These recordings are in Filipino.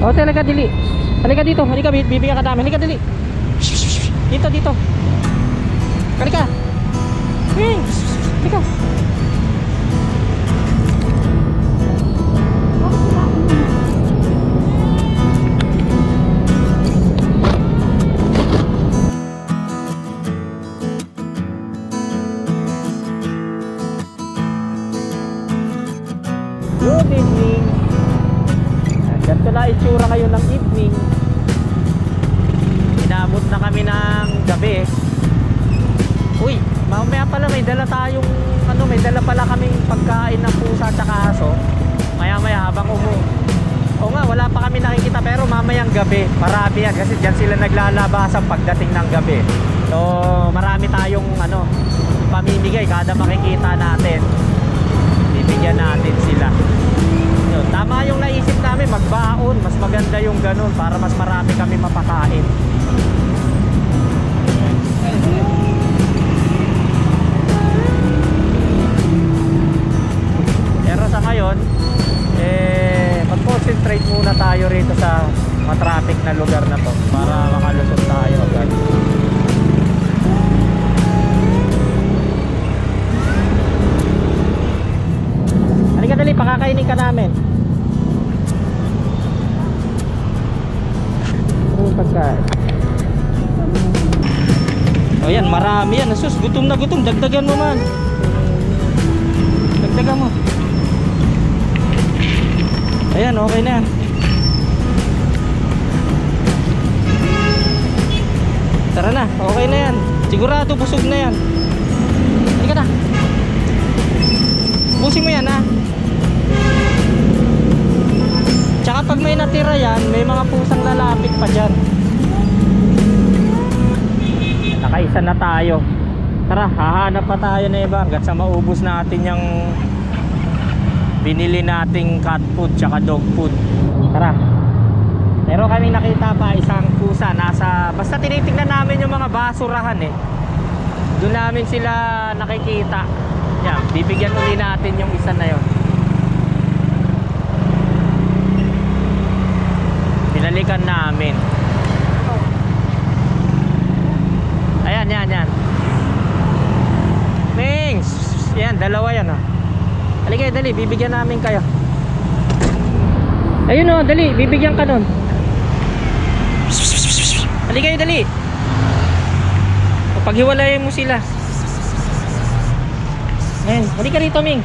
O, talaga, dili. Halika dito, halika, bibigyan ka namin. Halika, dili. Dito, dito. Halika. Halika. Good evening. Ganito na itsura kayo ng evening. Inabot na kami ng gabi. Uy, mamaya pala may dala tayong may dala pala kaming pagkain ng pusa at aso. Maya maya habang o nga, wala pa kami nakikita, pero mamayang gabi marami yan kasi dyan sila naglalabasan pagdating ng gabi. So marami tayong pamimigay kada makikita natin. Bibigyan natin sila. Yun, tama yung naisip namin, magbaon. Mas maganda yung ganun para mas marami kami mapakain. Pero sa ngayon mag-concentrate muna tayo rito sa matraffic na lugar na to para makalusot tayo agad. Halika, dali, pakakainin ka namin. Pagkain. O yan, marami yan. Sus, gutom na gutom. Dagdagan mo man. Dagdagan mo. Ayan, okay na yan. Tara na, okay na yan. Sigurado busog na yan. Halika na. Busin mo yan, ha. Tsaka pag may natira yan, may mga pusang lalapit pa dyan. Nakaisa na tayo. Tara, hahanap pa tayo na iba hanggat sa maubos natin yung binili nating cat food tsaka dog food. Tara. Pero kami nakita pa isang pusa basta tinitingnan namin yung mga basurahan doon namin sila nakikita. Yan, bibigyan uli natin yung isa na yon. Binalikan namin. Ayan, yan. Thanks. Yan, dalawa yan. Halika, dali, bibigyan namin kayo. Ayun dali, bibigyan ka nun. Halika, dali. Paghiwalayin mo sila. Ayan, halika rito, Ming.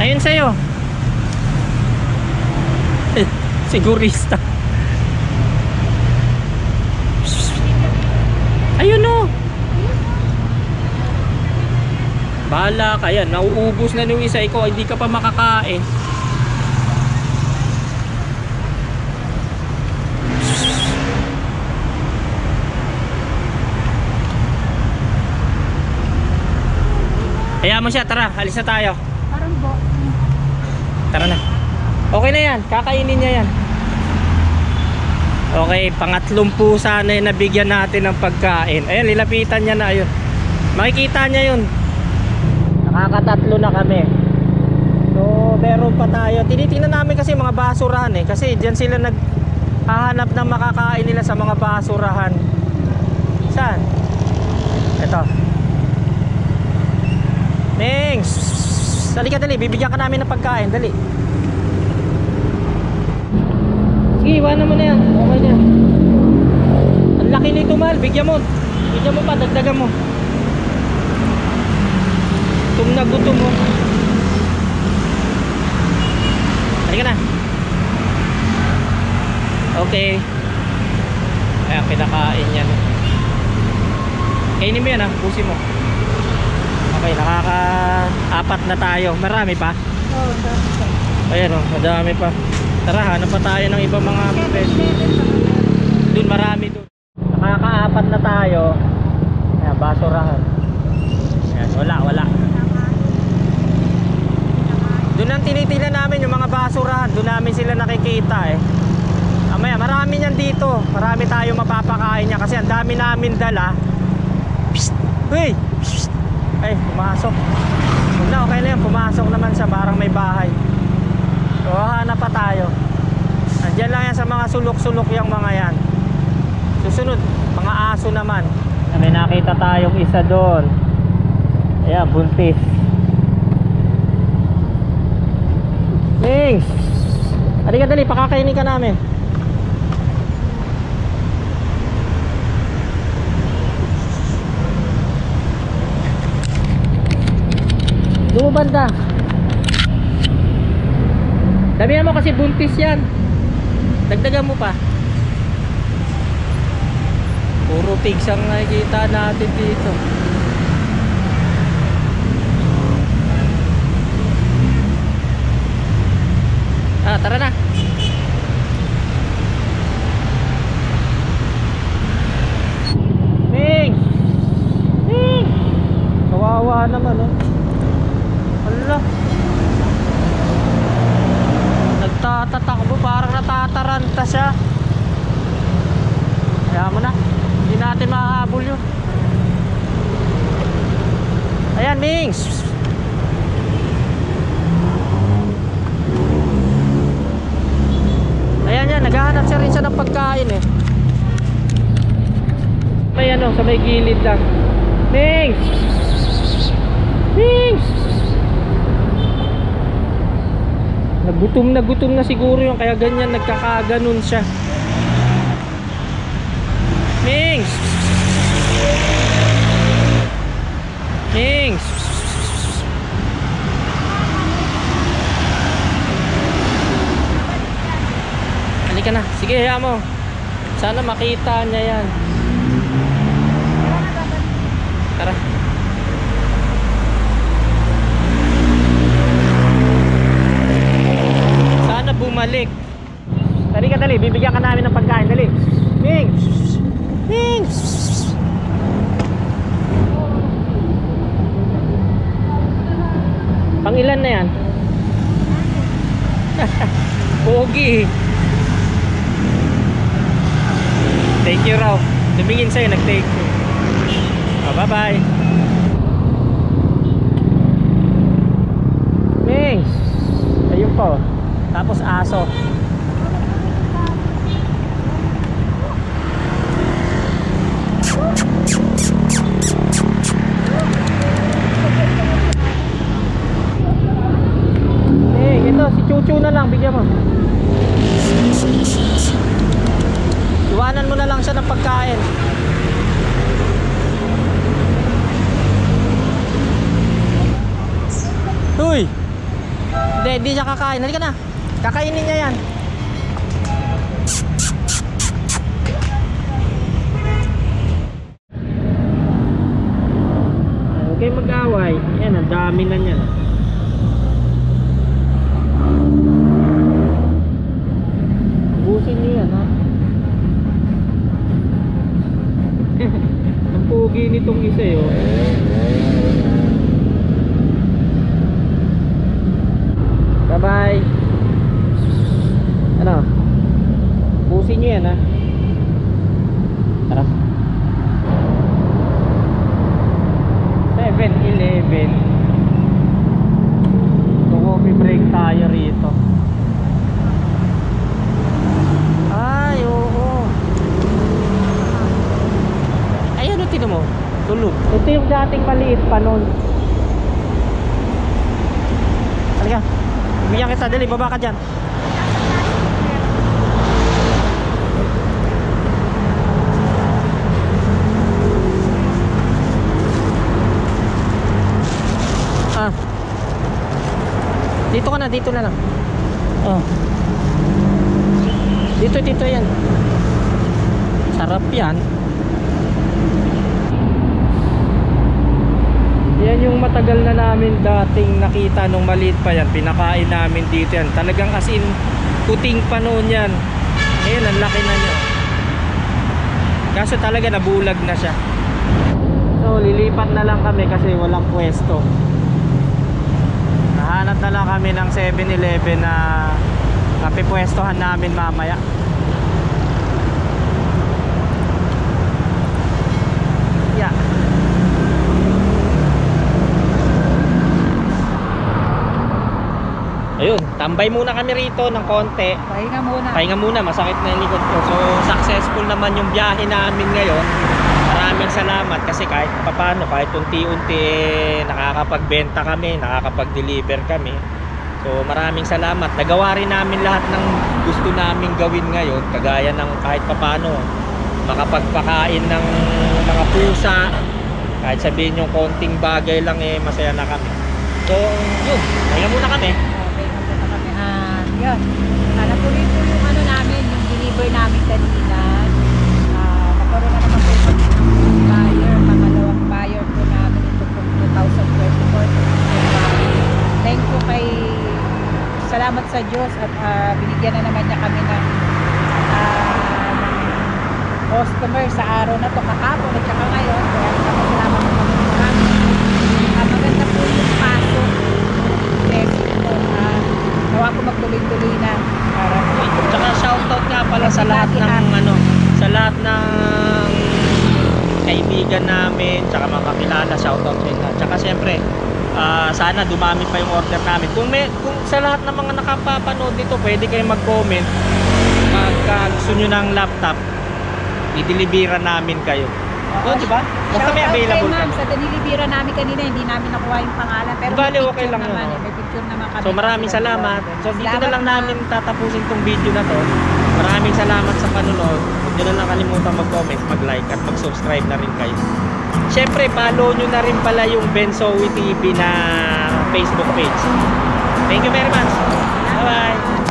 Ayun sa'yo. Sigurista. Ayun bahala ka yan. Nauubos na nung isa. Ikaw hindi ka pa makakain. Kaya mo siya, tara, alis na tayo. Parang Tara na. Okay na yan, kakainin niya yan. Okay, pangatlong pusa na yung nabigyan natin ng pagkain. Ayan, lilapitan niya na, ayun. Makikita niya yun. Nakakatatlo na kami. So meron pa tayo. Tinitingnan namin kasi mga basurahan kasi dyan sila naghahanap ng makakain nila sa mga basurahan. Saan? Ito. Thanks. Halika, dali, bibigyan ka namin ng pagkain. Dali. Sige, iwanan mo na yan. Okay na yan. Ang laki nito, mahal. Bigyan mo pa, dagdagan mo. Gutom na gutom mo. Halika na. Okay. Ayan, pinakain yan. Kainin mo yan, pusin mo. Okay, nakaka-apat na tayo. Marami pa? Oo, ayan madami pa. Tara, hanap pa tayo ng ibang mga pwede. Doon marami doon. Nakaka-apat na tayo. Ayan, basurahan. Ayan, wala. Doon ang tinitingnan namin yung mga basurahan. Doon namin sila nakikita Amaya, marami niyan dito. Marami tayo mapapakain niya kasi ang dami namin dala. Psst! Hey! Psst! Ay, pumasok. Na, okay na yan, pumasok naman siya, parang may bahay. So hanap pa tayo. Andiyan lang yan sa mga sulok-sulok yung mga yan. Susunod, mga aso naman. May nakita tayong isa doon. Ayan, buntis. Mings! Halika dali, pakakainin ka namin. Doon banda. Damihan mo kasi buntis yan. Dagdagan mo pa. Puro pigs ang nakikita natin dito. Ah, tara na. Ming! Ming! Kawawa naman, oh. Hala. Nagtatatakbo, parang natataranta siya. Kaya mo na. Hindi natin mahahabol yun. Ayan, Mings! Ayan yan, naghahanap siya rin siya ng pagkain eh. May ano, sa may gilid lang. Mings! Mings! Nagutom na siguro yun, kaya ganyan, nagkakaganon siya. Mings! Mings! Halika na, sige, hayaan mo. Sana makita niya yan. Tara. Sana bumalik. Dali ka, dali, bibigyan ka namin ng pagkain, dali. Mings! Mings! Pang ilan na yan? Pogi. Thank you raw. Tumingin sa'yo, nag-take you. Oh, bye-bye. Mings! Ayun po. Tapos aso. Ito, si Chuchu na lang, bigyan mo. Iwanan mo na lang siya ng pagkain. Uy! Hindi siya kakain. Halika na. Kakainin niya yan. Huwag kayong mag-away. Yan, ang dami na niyan. Busin niyo yan, ha? Ang pogi nitong isa, oh. Bye-bye. Ano? Busin niyo yan, ha? Tara. 7-Eleven. Coffee break tayo rito. Ay, oo. Ay, ano tino mo? Tulog. Ito yung dating maliit pa nun. Halika. Bigyan kita, dali, baba ka dyan. Ah. Dito ka na, dito na lang. Oh. Dito yan. Sarap yan. Yan yung matagal na namin dating nakita nung maliit pa yan. Pinakain namin dito yan. Talagang as in puting pa noon yan. Ngayon ang laki na niya. Kaso talaga nabulag na siya. So lilipat na lang kami kasi walang pwesto. Nahanap na lang kami ng 7-Eleven na kapipwestohan namin mamaya. Yeah. Ayun, tambay muna kami rito ng konti. Pahinga muna. Pahinga muna, masakit na yung likod ko. So, successful naman yung biyahe namin ngayon. Maraming salamat kasi kahit papano, kahit unti-unti nakakapagbenta kami, nakakapag-deliver kami. So, maraming salamat. Nagawa rin namin lahat ng gusto namin gawin ngayon, kagaya ng kahit papano makapagpakain ng mga pusa. Kahit sabihin yung konting bagay lang masaya na kami. So, yun, pahinga muna kami. Pahinga muna kami. Yun. Natuloy po yung ano namin, yung deliver namin kanina. Nagkaroon na naman po yung buyer, pangalawang buyer po namin ito po 2024. Thank you kay salamat sa Diyos at binigyan na naman niya kami ng customer sa araw na to kahapon at saka ngayon. Kaya salamat po kami marami. Maganda po yung pasok. Blessing po. Nawa ko magtuloy-tuloy na. Tsaka shoutout nga pala sa lahat ng sa lahat ng kaibigan namin, tsaka mga kakilala, shoutout rin na. Tsaka syempre, sana dumami pa yung order namin. Kung sa lahat ng mga nakapapanood dito, pwede kayong mag-comment pagka gusto nyo ng laptop, i-deliveran namin kayo. Di ba? Basta may available kami. kami. Sa dinilibira namin kanina, hindi namin nakuha yung pangalan. Pero Bale, may okay picture lang yun, naman no? May picture naman kami. So maraming salamat. So dito na Salamat, lang ma'am. namin tatapusin tong video na to. Maraming salamat sa panonood. Huwag nyo na lang kalimutan mag-comment, mag-like at mag-subscribe na rin kayo. Siyempre, follow nyo na rin pala yung Benzoe TV na Facebook page. Thank you very much. Bye-bye.